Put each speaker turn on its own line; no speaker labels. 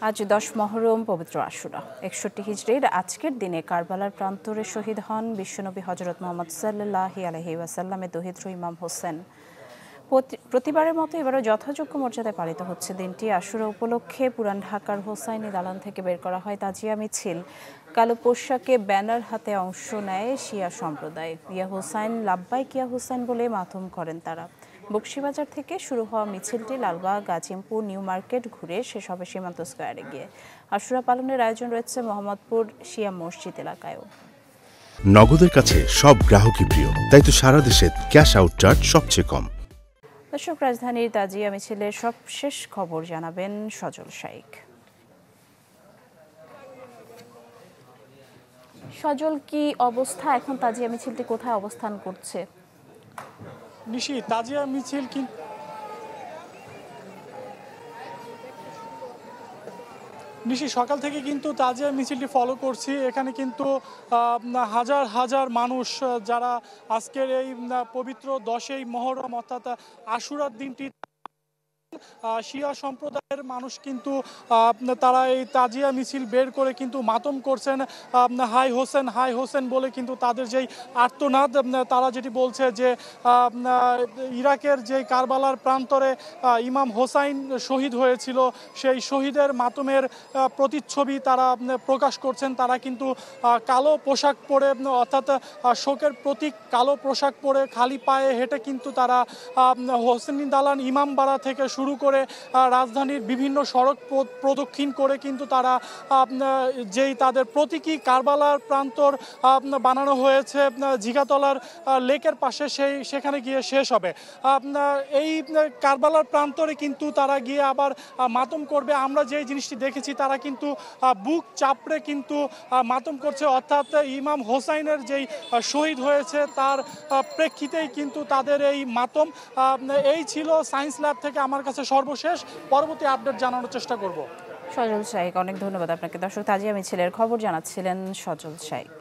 আজ 10 মহরম পবিত্র আশুরা 61 হিজরির আজকের দিনে কারবালার প্রান্তরে শহীদ হন বিশ্বনবী হযরত মুহাম্মদ সাল্লাল্লাহু আলাইহি ওয়াসাল্লামের দহিত্র ইমাম হোসেন। প্রতিবারের মতো এবারও যথাযোগ্য মর্যাদায় পালিত হচ্ছে দিনটি। আশুরা উপলক্ষে পুরান ঢাকার হোসাইনি দালান থেকে বের করা হয় তাজিয়া মিছিল। কালো পোশাকে ব্যানার হাতে অংশ নেয় শিয়া সম্প্রদায়। ইয়া হোসাইন লাব্বাইক ইয়া হোসাইন বলে মাতম করেন তারা। বকশীবাজার থেকে শুরু হওয়া মিছিলটি লালবাগ, আজিমপুর, নিউ মার্কেট ঘুরে শেষ হবে সীমান্ত স্কয়ারে গিয়ে। আশুরা পালনের আয়োজন রয়েছে মোহাম্মদপুর শিয়া মসজিদ এলাকায়ও।
নগদের কাছে সব গ্রাহকই প্রিয়, তাই তো সারা দেশে ক্যাশ আউট চার্জ সবচেয়ে কম।
দর্শক, রাজধানীর তাজিয়া মিছিলের সবশেষ খবর জানাবেন সজল শাইক। সজল, কি অবস্থা এখন? তাজিয়া মিছিলটি কোথায় অবস্থান করছে?
নিশি, তাজিয়া মিছিল নিশি সকাল থেকে কিন্তু তাজিয়া মিছিলটি ফলো করছি। এখানে কিন্তু হাজার হাজার মানুষ যারা আজকের এই পবিত্র 10ই মহরম অর্থাৎ আশুরার দিনটি শিয়া সম্প্রদায়ের মানুষ কিন্তু তারা এই তাজিয়া মিছিল বের করে কিন্তু মাতম করছেন হাই হোসেন হাই হোসেন বলে। কিন্তু তাদের যেই আর্তনাদ, তারা যেটি বলছে যে ইরাকের যেই কারবালার প্রান্তরে ইমাম হোসাইন শহীদ হয়েছিল, সেই শহীদের মাতমের প্রতিচ্ছবি তারা প্রকাশ করছেন। তারা কিন্তু কালো পোশাক পরে অর্থাৎ শোকের প্রতীক কালো পোশাক পরে খালি পায়ে হেঁটে কিন্তু তারা হোসেনি দালান, ইমামবাড়া থেকে শুরু করে রাজধানীর বিভিন্ন সড়ক প্রদক্ষিণ করে কিন্তু তারা যেই তাদের প্রতীকী কারবালার প্রান্তর বানানো হয়েছে জিগাতলার লেকের পাশে, সেখানে গিয়ে শেষ হবে। এই কারবালার প্রান্তরে কিন্তু তারা গিয়ে আবার মাতম করবে। আমরা যে জিনিসটি দেখেছি, তারা কিন্তু বুক চাপড়ে কিন্তু মাতম করছে, অর্থাৎ ইমাম হোসাইনের যেই শহীদ হয়েছে তার প্রেক্ষিতেই কিন্তু তাদের এই মাতম। এই ছিল সায়েন্স ল্যাব থেকে আমার কাছে সর্বশেষ। পরবর্তী আপডেট জানানোর চেষ্টা করব।
সজল শাইক, অনেক ধন্যবাদ আপনাকে। দর্শক, তাজিয়া মিছিলের খবর জানাচ্ছিলেন সজল শাইক।